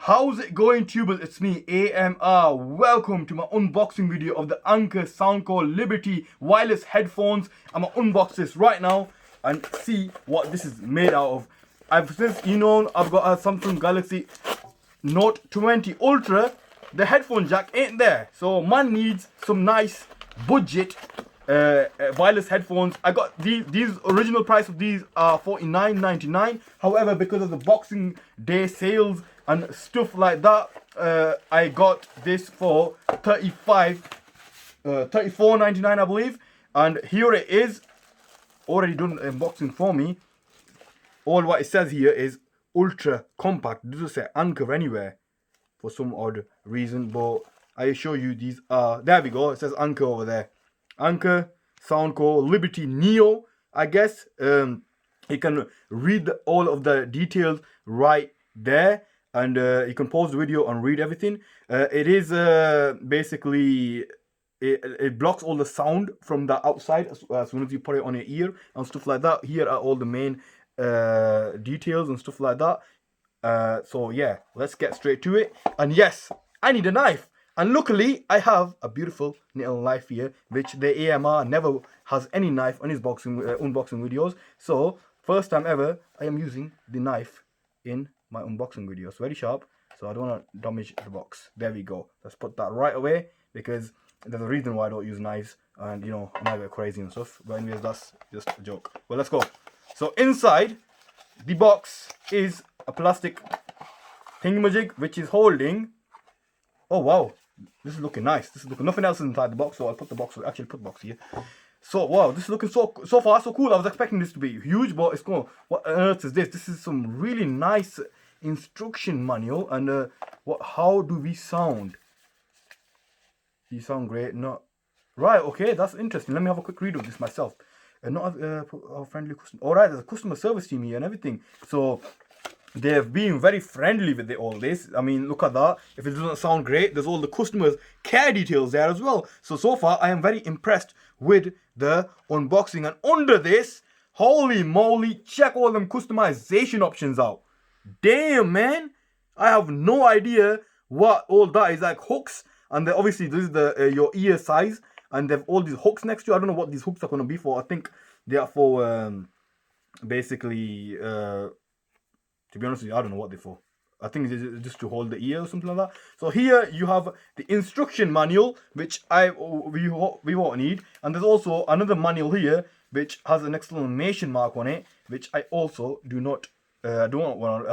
How's it going, tubers? It's me, AMR. Welcome to my unboxing video of the Anker SoundCore Liberty wireless headphones. I'm gonna unbox this right now and see what this is made out of. I've got a Samsung Galaxy Note 20 Ultra. The headphone jack ain't there, so man needs some nice budget wireless headphones. I got these original price of these are $49.99. However, because of the Boxing Day sales and stuff like that, I got this for $34.99, I believe. And here it is, already done unboxing for me. All what it says here is ultra compact. It doesn't say Anker anywhere for some odd reason, but I assure you these are, there we go, it says Anker over there. Anker SoundCore Liberty Neo, I guess. You can read all of the details right there, and you can pause the video and read everything. It is basically, it blocks all the sound from the outside as soon as you put it on your ear and stuff like that. Here are all the main details and stuff like that. So yeah, let's get straight to it. And yes, I need a knife. And luckily, I have a beautiful little knife here, which the AMR never has any knife on his unboxing videos. So, first time ever, I am using the knife in my unboxing videos. Very sharp, so I don't want to damage the box. There we go. Let's put that right away, because there's a reason why I don't use knives. And, you know, I might get crazy and stuff. But anyways, that's just a joke. Well, let's go. So, inside the box is a plastic thingamajig, which is holding... Oh, wow. This is looking nice. This is looking, nothing else is inside the box, so I'll put the box, actually put the box here. So wow, this is looking so far so cool. I was expecting this to be huge, but it's cool. What on earth is this? This is some really nice instruction manual. And how do we sound? You sound great. Not right. Okay, that's interesting. Let me have a quick read of this myself. Not a friendly customer. All right, there's a customer service team here and everything. So they've been very friendly with all this. I mean, look at that. If it doesn't sound great, there's all the customers' care details there as well. So far, I am very impressed with the unboxing. And under this, holy moly, check all them customization options out. Damn, man. I have no idea what all that is. Like hooks. And obviously, this is the your ear size. And they've all these hooks next to it. I don't know what these hooks are going to be for. I think they are for basically... to be honest with you, I don't know what they're for. I think it's just to hold the ear or something like that. So here you have the instruction manual, which we won't need. And there's also another manual here, which has an exclamation mark on it, which I also do not, I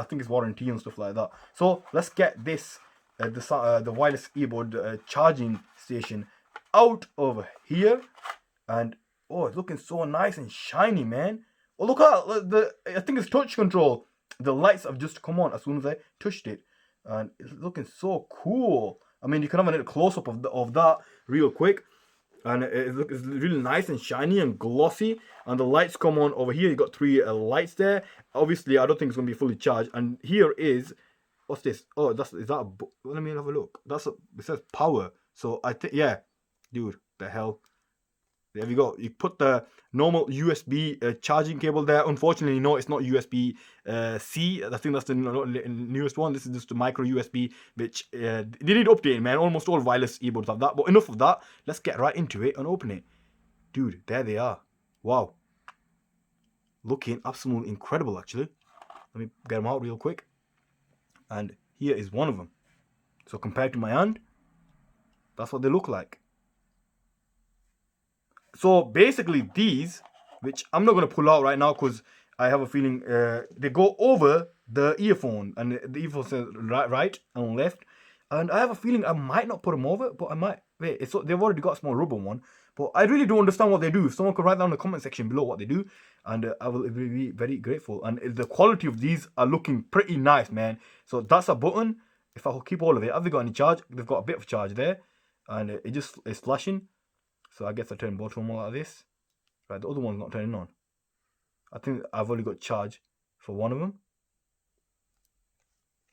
think it's warranty and stuff like that. So let's get this, the wireless earbud charging station out over here. And, oh, it's looking so nice and shiny, man. Oh, look at I think it's touch control. The lights have just come on as soon as I touched it, and it's looking so cool. I mean, you can have a little close-up of that real quick, and it's really nice and shiny and glossy. And the lights come on over here. You got 3 lights there. Obviously, I don't think it's gonna be fully charged. And here is, what's this? Oh, is that let me have a look. It says power. So I think, yeah, dude, the hell. There we go. You put the normal USB charging cable there. Unfortunately, no, it's not USB C. I think that's the newest one. This is just a micro USB, which they need updating, man. Almost all wireless earbuds have that. But enough of that. Let's get right into it and open it. Dude, there they are. Wow. Looking absolutely incredible, actually. Let me get them out real quick. And here is one of them. So compared to my hand, that's what they look like. So basically these, which I'm not going to pull out right now because I have a feeling they go over the earphone. And the earphone says right and left. And I have a feeling I might not put them over, but I might. Wait, they've already got a small rubber one. But I really don't understand what they do. If someone could write down in the comment section below what they do, and I will be very grateful. And the quality of these are looking pretty nice, man. So that's a button. If I keep all of it, have they got any charge? They've got a bit of charge there. And it's flashing. So I guess I turn both of them like this. Right, the other one's not turning on. I think I've only got charge for one of them.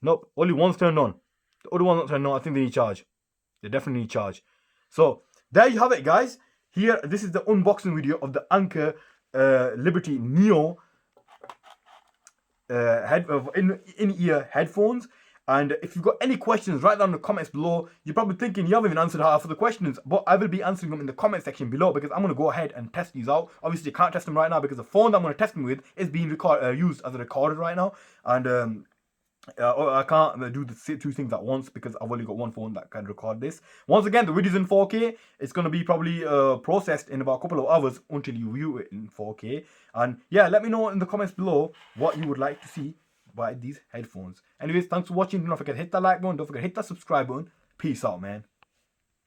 Nope, only one's turned on. The other one's not turned on. I think they need charge. They definitely need charge. So there you have it, guys. Here, this is the unboxing video of the Anker Liberty Neo in-ear headphones. And if you've got any questions, write down in the comments below. You're probably thinking you haven't even answered half of the questions, but I will be answering them in the comment section below because I'm going to go ahead and test these out. Obviously, you can't test them right now because the phone that I'm going to test them with is being used as a recorder right now. And I can't do the two things at once because I've only got one phone that can record this. Once again, the video's in 4K. It's going to be probably processed in about a couple of hours until you view it in 4K. And yeah, let me know in the comments below what you would like to see by these headphones. Anyways, thanks for watching. Don't forget to hit that like button. Don't forget to hit that subscribe button. Peace out, man.